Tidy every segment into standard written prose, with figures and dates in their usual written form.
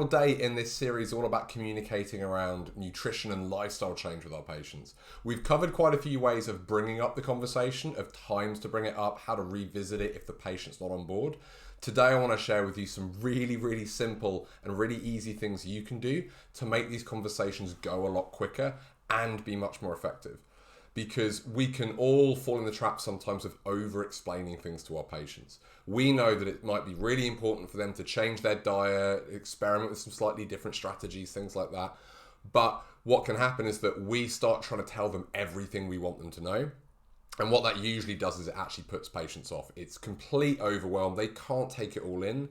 day in this series all about communicating around nutrition and lifestyle change with our patients. We've covered quite a few ways of bringing up the conversation, of times to bring it up, how to revisit it if the patient's not on board. Today I want to share with you some really simple and really easy things you can do to make these conversations go a lot quicker and be much more effective. Because we can all fall in the trap sometimes of over-explaining things to our patients. We know that it might be really important for them to change their diet, experiment with some slightly different strategies, things like that. But what can happen is that we start trying to tell them everything we want them to know. And what that usually does is it actually puts patients off. It's complete overwhelm. They can't take it all in.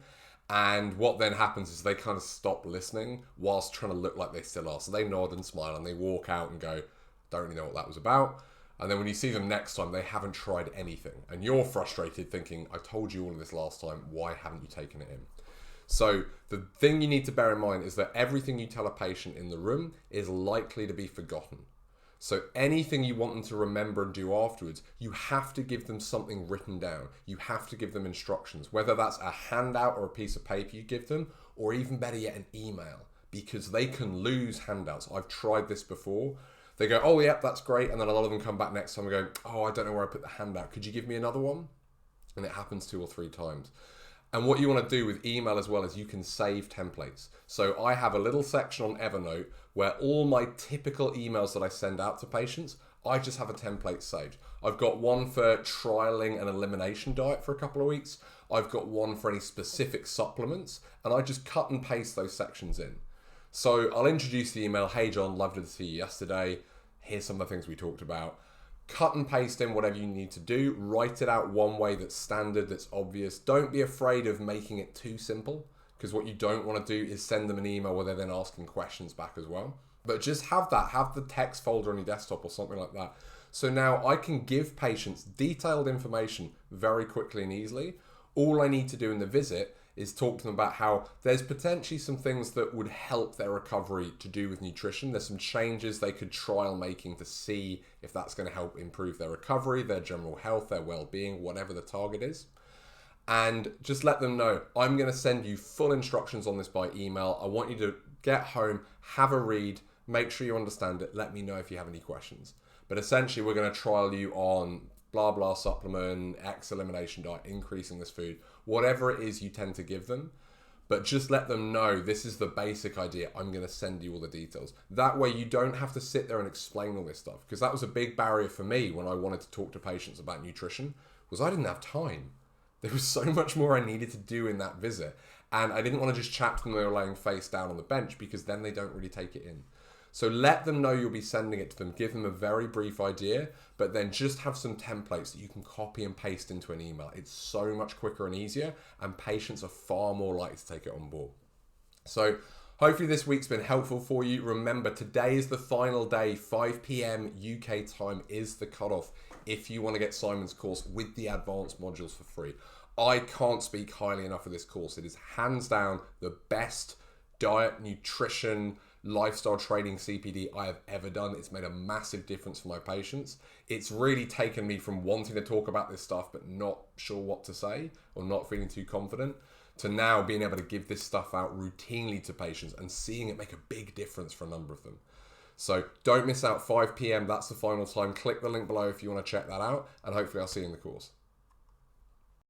And what then happens is they kind of stop listening whilst trying to look like they still are. So they nod and smile and they walk out and go, don't really know what that was about. And then when you see them next time, they haven't tried anything. And you're frustrated thinking, I told you all of this last time, why haven't you taken it in? So the thing you need to bear in mind is that everything you tell a patient in the room is likely to be forgotten. So anything you want them to remember and do afterwards, you have to give them something written down. You have to give them instructions, whether that's a handout or a piece of paper you give them, or even better yet, an email, because they can lose handouts. I've tried this before. They go, oh, yep, that's great. And then a lot of them come back next time and go, oh, I don't know where I put the handout. Could you give me another one? And it happens 2 or 3 times. And what you want to do with email as well is you can save templates. So I have a little section on Evernote where all my typical emails that I send out to patients, I just have a template saved. I've got one for trialing an elimination diet for a couple of weeks. I've got one for any specific supplements, and I just cut and paste those sections in. So I'll introduce the email, hey John, loved to see you yesterday. Here's some of the things we talked about. Cut and paste in whatever you need to do. Write it out one way that's standard, that's obvious. Don't be afraid of making it too simple, because what you don't want to do is send them an email where they're then asking questions back as well. But just have the text folder on your desktop or something like that. So now I can give patients detailed information very quickly and easily. All I need to do in the visit is talk to them about how there's potentially some things that would help their recovery to do with nutrition. There's some changes they could trial making to see if that's going to help improve their recovery, their general health, their well-being, whatever the target is. And just let them know, I'm going to send you full instructions on this by email. I want you to get home, have a read, make sure you understand it. Let me know if you have any questions. But essentially, we're going to trial you on blah, blah supplement, X elimination diet, increasing this food, whatever it is you tend to give them. But just let them know this is the basic idea. I'm going to send you all the details. That way you don't have to sit there and explain all this stuff. Because that was a big barrier for me when I wanted to talk to patients about nutrition, was I didn't have time. There was so much more I needed to do in that visit. And I didn't want to just chat to them when they were laying face down on the bench, because then they don't really take it in. So let them know you'll be sending it to them. Give them a very brief idea, but then just have some templates that you can copy and paste into an email. It's so much quicker and easier, and patients are far more likely to take it on board. So hopefully this week's been helpful for you. Remember, today is the final day. 5 p.m. UK time is the cutoff if you want to get Simon's course with the advanced modules for free. I can't speak highly enough of this course. It is hands down the best diet, nutrition, lifestyle training CPD I have ever done. It's made a massive difference for my patients. It's really taken me from wanting to talk about this stuff but not sure what to say or not feeling too confident, to now being able to give this stuff out routinely to patients and seeing it make a big difference for a number of them. So don't miss out, 5 p.m. That's the final time. Click the link below if you want to check that out, and hopefully I'll see you in the course.